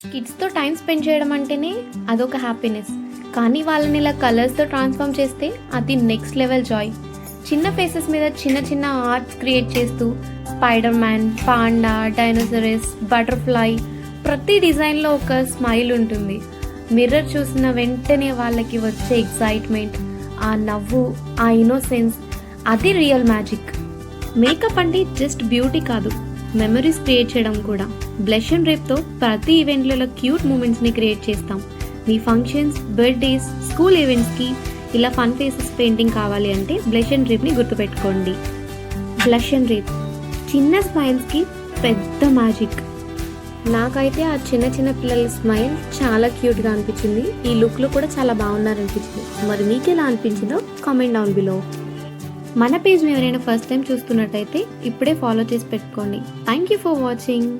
కిడ్స్‌తో time spend చేయడం అంటేనే అదొక హ్యాపీనెస్. కానీ వాళ్ళని ఇలా కలర్స్‌తో ట్రాన్స్‌ఫార్మ్ చేస్తే అది నెక్స్ట్ లెవెల్ జాయ్. చిన్న ఫేసెస్ మీద చిన్న చిన్న ఆర్ట్స్ క్రియేట్ చేస్తూ spider man, panda, dinosaurs, butterfly ప్రతి డిజైన్‌లో ఒక స్మైల్ ఉంటుంది. మిర్రర్ చూసిన వెంటనే వాళ్ళకి వచ్చే ఎక్సైట్‌మెంట్, ఆ నవ్వు, ఆ ఇన్నోసెన్స్ అది రియల్ మ్యాజిక్. మేకప్ అంటే జస్ట్ బ్యూటీ కాదు, మెమరీస్ క్రియేట్ చేయడం కూడా. బ్లష్ అండ్ రేప్తో ప్రతి ఈవెంట్లలో క్యూట్ మూమెంట్స్ని క్రియేట్ చేస్తాం. మీ ఫంక్షన్స్, బర్త్డేస్, స్కూల్ ఈవెంట్స్కి ఇలా ఫన్ ఫేసెస్ పెయింటింగ్ కావాలి అంటే బ్లష్ అండ్ రేప్ని గుర్తుపెట్టుకోండి. బ్లష్ అండ్ రేప్ చిన్న స్మైల్స్కి పెద్ద మ్యాజిక్. నాకైతే ఆ చిన్న చిన్న పిల్లల స్మైల్ చాలా క్యూట్గా అనిపించింది. ఈ లుక్లో కూడా చాలా బాగున్నారనిపించింది. మరి మీకు ఎలా అనిపించిందో కామెంట్ డౌన్ బిలో. మన పేజ్ని ఎవరైనా ఫస్ట్ టైం చూస్తున్నట్టయితే ఇప్పుడే ఫాలో చేసి పెట్టుకోండి. Thank you for watching.